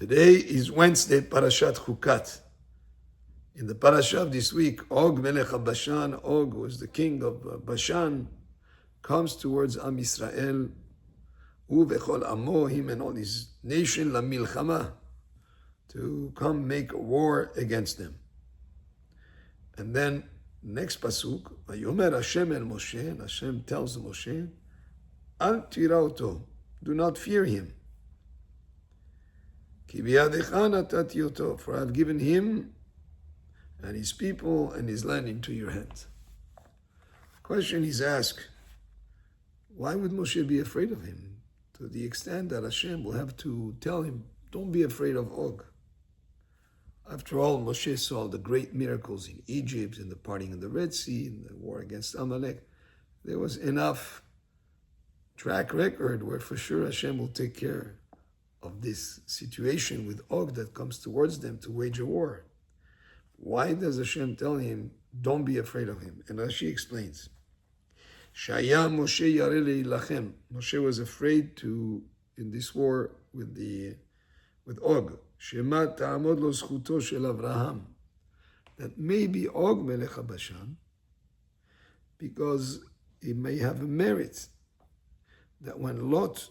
Today is Wednesday, Parashat Chukat. In the Parashah of this week, Og Melech Bashan, Og was the king of Bashan, comes towards Am Yisrael, U vechol amo, him and all his nation, la milchama, to come make war against them. And then, next pasuk, Vayomer Hashem el Moshe, and Hashem tells Moshe, Al tiraoto, do not fear him. Ki biyadecha natati oto, for I have given him and his people and his land into your hands. The question is asked, why would Moshe be afraid of him? To the extent that Hashem will have to tell him, don't be afraid of Og. After all, Moshe saw the great miracles in Egypt, in the parting of the Red Sea, in the war against Amalek. There was enough track record where for sure Hashem will take care of this situation with Og that comes towards them to wage a war. Why does Hashem tell him, don't be afraid of him? And Rashi explains, Shaya Moshe yarele ilachem. Moshe was afraid to, in this war with Og, Shema ta'amod lo zchuto shel Avraham, that maybe Og melech Bashan, because he may have a merit, that when Lot,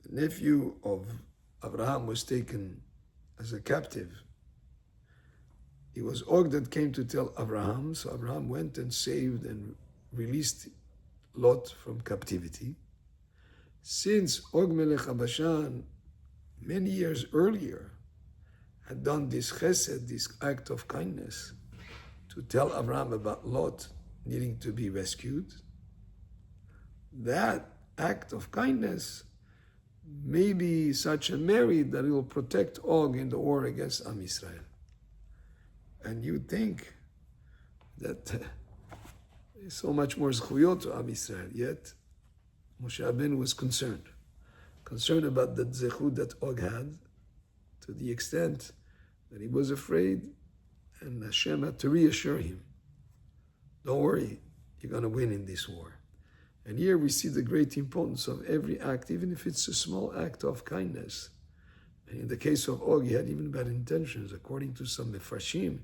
the nephew of Abraham, was taken as a captive, it was Og that came to tell Abraham, so Abraham went and saved and released Lot from captivity. Since Og Melech Bashan, many years earlier, had done this chesed, this act of kindness, to tell Abraham about Lot needing to be rescued, that act of kindness may be such a merit that it will protect Og in the war against Am Yisrael. And you think that there's so much more zchuyot to Am Yisrael, yet Moshe Rabbeinu was concerned about the zechut that Og had, to the extent that he was afraid, and Hashem had to reassure him, don't worry, you're going to win in this war. And here we see the great importance of every act, even if it's a small act of kindness. And in the case of Og, he had even bad intentions. According to some Mefarshim,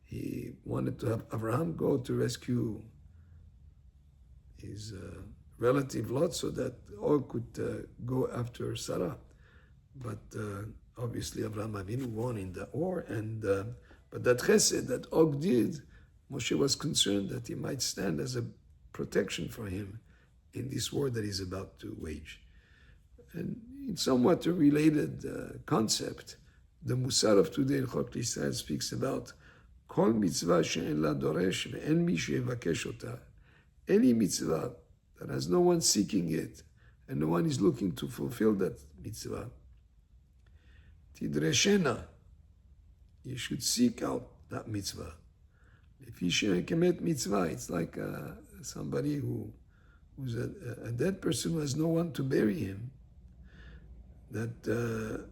he wanted to have Abraham go to rescue his relative Lot so that Og could go after Sarah. But obviously Abraham Avinu won in that war. But that chesed that Og did, Moshe was concerned that he might stand as a protection for him in this war that he's about to wage. And in somewhat a related concept, the Musar of today in Chok Yisrael speaks about Kol mitzvah she'en la doresh ve'en mi she'evakesh ota. Any mitzvah that has no one seeking it and no one is looking to fulfill that mitzvah, tidreshena, you should seek out that mitzvah. If you should commit mitzvah, it's like somebody who's a dead person who has no one to bury him, that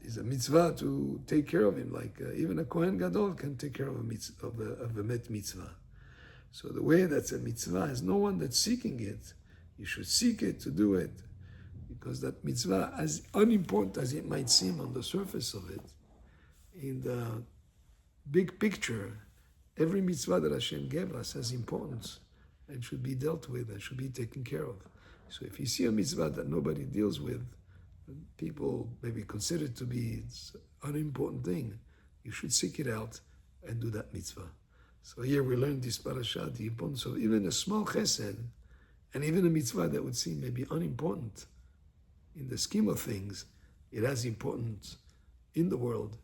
is a mitzvah to take care of him, like even a Kohen Gadol can take care of a met mitzvah. So the way that's a mitzvah has no one that's seeking it, you should seek it to do it, because that mitzvah, as unimportant as it might seem on the surface of it, in the big picture, every mitzvah that Hashem gave us has importance and should be dealt with and should be taken care of. So if you see a mitzvah that nobody deals with, people maybe consider it to be an unimportant thing, you should seek it out and do that mitzvah. So here we learn this parasha, the importance of even a small chesed, and even a mitzvah that would seem maybe unimportant in the scheme of things, it has importance in the world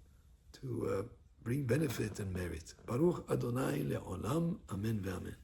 to bring benefit and merit. Baruch Adonai le'olam, amen ve'amen.